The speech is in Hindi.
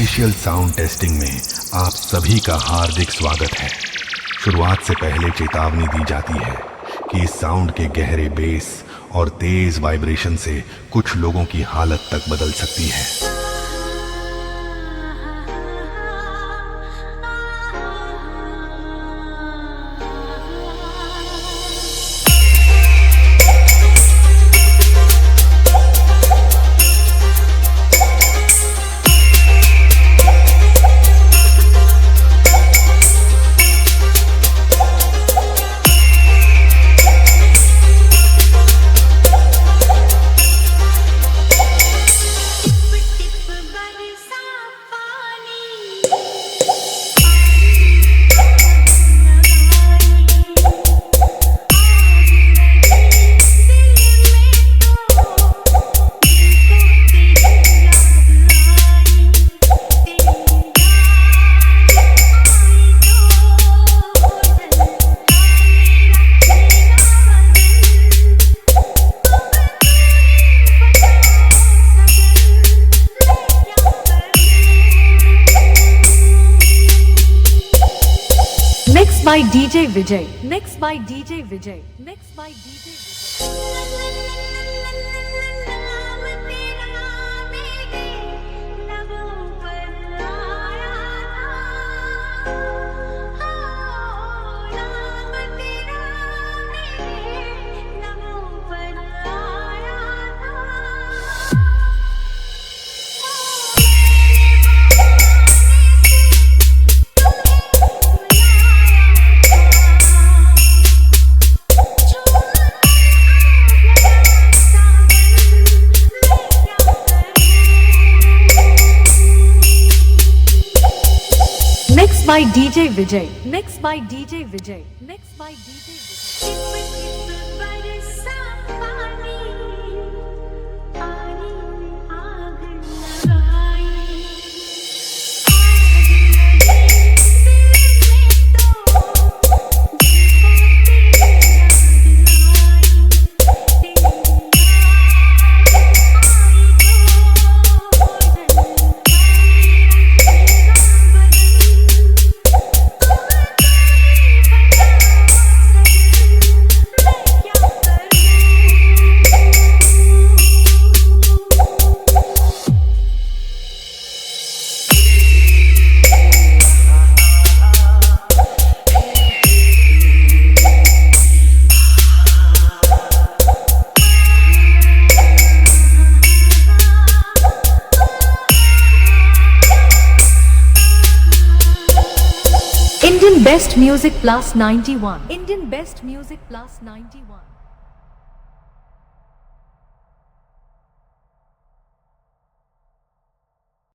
ऑफिशियल साउंड टेस्टिंग में आप सभी का हार्दिक स्वागत है। शुरुआत से पहले चेतावनी दी जाती है कि इस साउंड के गहरे बेस और तेज वाइब्रेशन से कुछ लोगों की हालत तक बदल सकती है। Mixed by DJ Vijay. Mixed by DJ Vijay. Mixed by DJ Vijay. Mixed by DJ Vijay. Mixed by DJ Vijay. Mixed by DJ Vijay. Indian Best Music Plus 91. Indian Best Music Plus 91.